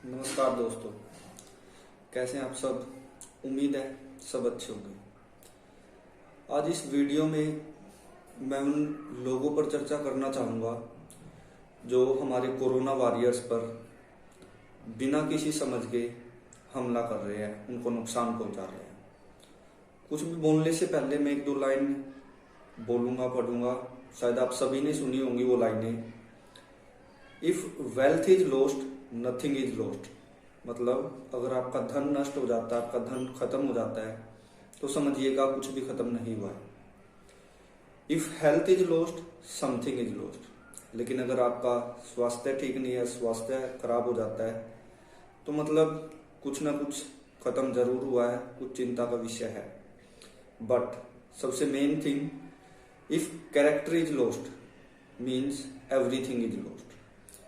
नमस्कार दोस्तों, कैसे हैं आप सब। उम्मीद है सब अच्छे होंगे। आज इस वीडियो में मैं उन लोगों पर चर्चा करना चाहूँगा जो हमारे कोरोना वॉरियर्स पर बिना किसी समझ के हमला कर रहे हैं, उनको नुकसान पहुँचा रहे हैं। कुछ भी बोलने से पहले मैं एक दो लाइन बोलूँगा, पढ़ूँगा। शायद आप सभी ने सुनी होंगी वो लाइनें। If wealth is lost nothing is lost. मतलब अगर आपका धन नष्ट हो जाता है, आपका धन खत्म हो जाता है, तो समझिएगा कुछ भी खत्म नहीं हुआ है। If health is lost something is lost. लेकिन अगर आपका स्वास्थ्य ठीक नहीं है, स्वास्थ्य खराब हो जाता है, तो मतलब कुछ ना कुछ खत्म जरूर हुआ है, कुछ चिंता का विषय है। बट सबसे main thing, if character is lost means everything is lost.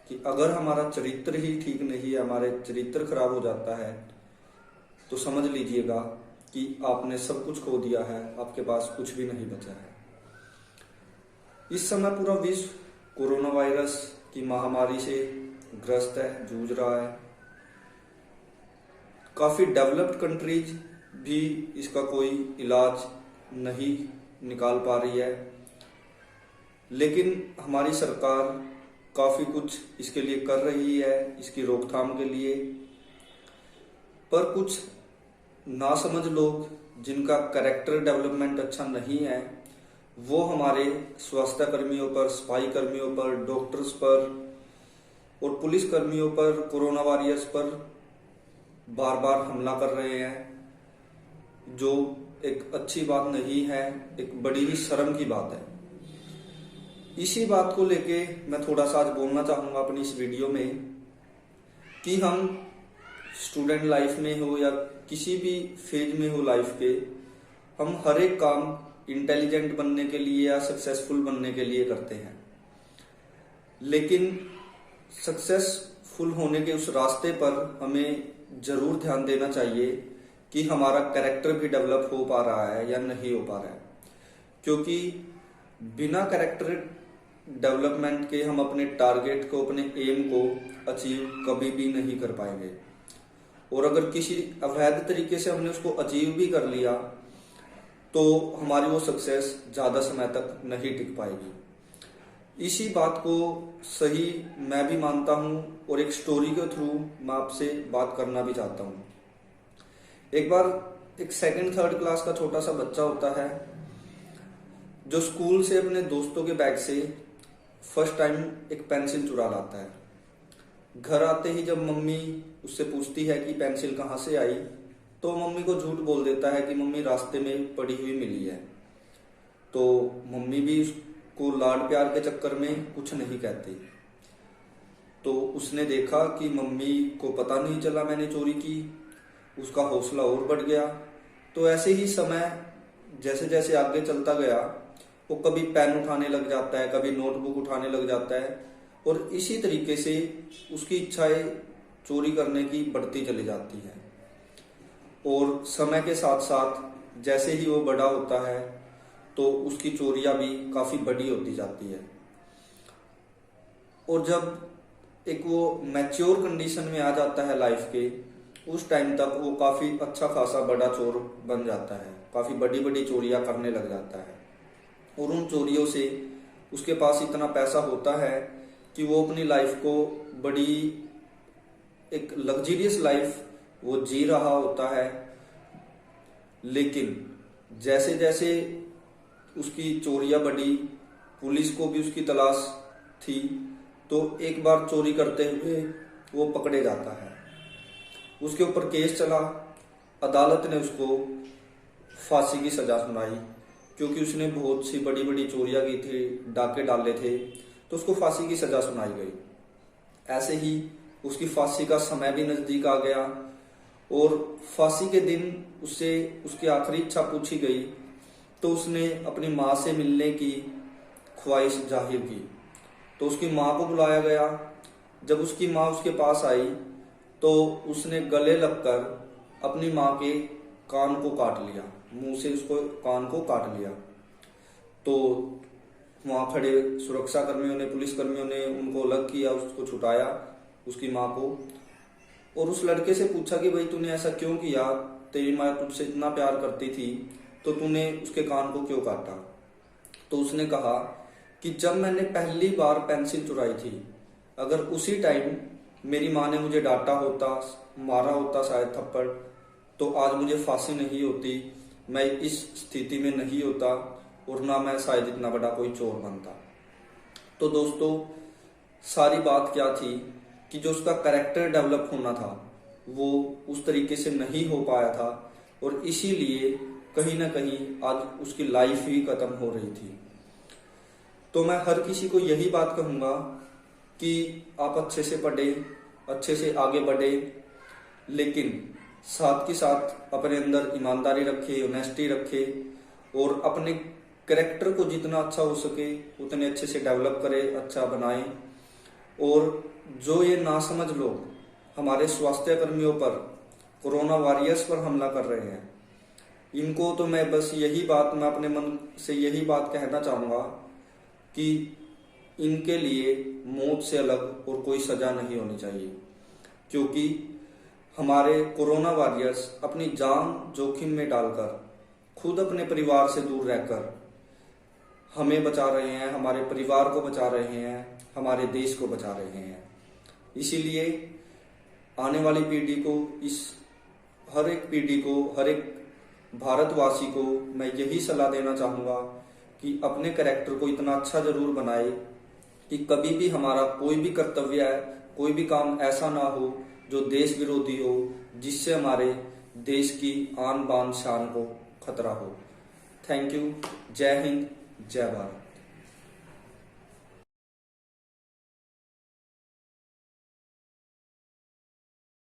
कि अगर हमारा चरित्र ही ठीक नहीं है, हमारे चरित्र खराब हो जाता है, तो समझ लीजिएगा कि आपने सब कुछ खो दिया है, आपके पास कुछ भी नहीं बचा है। इस समय पूरा विश्व कोरोना वायरस की महामारी से ग्रस्त है, जूझ रहा है। काफी डेवलप्ड कंट्रीज भी इसका कोई इलाज नहीं निकाल पा रही है, लेकिन हमारी सरकार काफी कुछ इसके लिए कर रही है, इसकी रोकथाम के लिए। पर कुछ नासमझ लोग जिनका कैरेक्टर डेवलपमेंट अच्छा नहीं है, वो हमारे स्वास्थ्य कर्मियों पर, सफाई कर्मियों पर, डॉक्टर्स पर और पुलिस कर्मियों पर, कोरोना वॉरियर्स पर बार बार हमला कर रहे हैं, जो एक अच्छी बात नहीं है, एक बड़ी ही शर्म की बात है। इसी बात को लेके मैं थोड़ा सा आज बोलना चाहूँगा अपनी इस वीडियो में कि हम स्टूडेंट लाइफ में हो या किसी भी फेज में हो लाइफ के, हम हर एक काम इंटेलिजेंट बनने के लिए या सक्सेसफुल बनने के लिए करते हैं। लेकिन सक्सेसफुल होने के उस रास्ते पर हमें जरूर ध्यान देना चाहिए कि हमारा कैरेक्टर भी डेवलप हो पा रहा है या नहीं हो पा रहा है। क्योंकि बिना कैरेक्टर डेवलपमेंट के हम अपने टारगेट को, अपने एम को अचीव कभी भी नहीं कर पाएंगे। और अगर किसी अवैध तरीके से हमने उसको अचीव भी कर लिया, तो हमारी वो सक्सेस ज्यादा समय तक नहीं टिक पाएगी। इसी बात को सही मैं भी मानता हूं और एक स्टोरी के थ्रू मैं आपसे बात करना भी चाहता हूं। एक बार एक सेकंड थर्ड क्लास का छोटा सा बच्चा होता है, जो स्कूल से अपने दोस्तों के बैग से फर्स्ट टाइम एक पेंसिल चुरा लाता है। घर आते ही जब मम्मी उससे पूछती है कि पेंसिल कहाँ से आई, तो मम्मी को झूठ बोल देता है कि मम्मी रास्ते में पड़ी हुई मिली है। तो मम्मी भी उसको लाड प्यार के चक्कर में कुछ नहीं कहती। तो उसने देखा कि मम्मी को पता नहीं चला मैंने चोरी की, उसका हौसला और बढ़ गया। तो ऐसे ही समय जैसे जैसे आगे चलता गया, वो कभी पेन उठाने लग जाता है, कभी नोटबुक उठाने लग जाता है, और इसी तरीके से उसकी इच्छाएं चोरी करने की बढ़ती चली जाती है। और समय के साथ साथ जैसे ही वो बड़ा होता है, तो उसकी चोरियां भी काफी बड़ी होती जाती है। और जब एक वो मैच्योर कंडीशन में आ जाता है लाइफ के, उस टाइम तक वो काफी अच्छा खासा बड़ा चोर बन जाता है, काफी बड़ी बड़ी चोरियां करने लग जाता है। और उन चोरियों से उसके पास इतना पैसा होता है कि वो अपनी लाइफ को बड़ी एक लग्जरियस लाइफ वो जी रहा होता है। लेकिन जैसे जैसे उसकी चोरियां बढ़ी, पुलिस को भी उसकी तलाश थी, तो एक बार चोरी करते हुए वो पकड़े जाता है। उसके ऊपर केस चला, अदालत ने उसको फांसी की सजा सुनाई, क्योंकि उसने बहुत सी बड़ी बड़ी चोरियां की थी, डाके डाले थे, तो उसको फांसी की सजा सुनाई गई। ऐसे ही उसकी फांसी का समय भी नजदीक आ गया, और फांसी के दिन उससे उसकी आखिरी इच्छा पूछी गई, तो उसने अपनी माँ से मिलने की ख्वाहिश जाहिर की। तो उसकी माँ को बुलाया गया। जब उसकी माँ उसके पास आई, तो उसने गले लगकर अपनी माँ के कान को काट लिया, मुंह से उसको कान को काट लिया। तो वहां खड़े सुरक्षा कर्मियों ने, पुलिस कर्मियों ने उनको अलग किया, उसको छुटाया, उसकी माँ को। और उस लड़के से पूछा कि भाई तूने ऐसा क्यों किया, तेरी माँ तुझसे इतना प्यार करती थी तो तूने उसके कान को क्यों काटा। तो उसने कहा कि जब मैंने पहली बार पेंसिल चुराई थी, अगर उसी टाइम मेरी माँ ने मुझे डांटा होता, मारा होता शायद थप्पड़, तो आज मुझे फांसी नहीं होती, मैं इस स्थिति में नहीं होता और ना मैं शायद इतना बड़ा कोई चोर बनता। तो दोस्तों सारी बात क्या थी कि जो उसका कैरेक्टर डेवलप होना था वो उस तरीके से नहीं हो पाया था और इसीलिए कहीं ना कहीं आज उसकी लाइफ ही खत्म हो रही थी। तो मैं हर किसी को यही बात कहूँगा कि आप अच्छे से पढ़े, अच्छे से आगे बढ़े, लेकिन साथ के साथ अपने अंदर ईमानदारी रखे, ऑनेस्टी रखे और अपने कैरेक्टर को जितना अच्छा हो सके उतने अच्छे से डेवलप करें, अच्छा बनाएं। और जो ये नासमझ लोग हमारे स्वास्थ्य कर्मियों पर, कोरोना वॉरियर्स पर हमला कर रहे हैं, इनको तो मैं बस यही बात, मैं अपने मन से यही बात कहना चाहूँगा कि इनके लिए मौत से अलग और कोई सजा नहीं होनी चाहिए, क्योंकि हमारे कोरोना वॉरियर्स अपनी जान जोखिम में डालकर खुद अपने परिवार से दूर रहकर हमें बचा रहे हैं, हमारे परिवार को बचा रहे हैं, हमारे देश को बचा रहे हैं। इसीलिए आने वाली पीढ़ी को, इस हर एक पीढ़ी को, हर एक भारतवासी को मैं यही सलाह देना चाहूँगा कि अपने कैरेक्टर को इतना अच्छा जरूर बनाए कि कभी भी हमारा कोई भी कर्तव्य है, कोई भी काम ऐसा ना हो जो देश विरोधी हो, जिससे हमारे देश की आन बान शान को खतरा हो। Thank you. जय हिंद, जय भारत।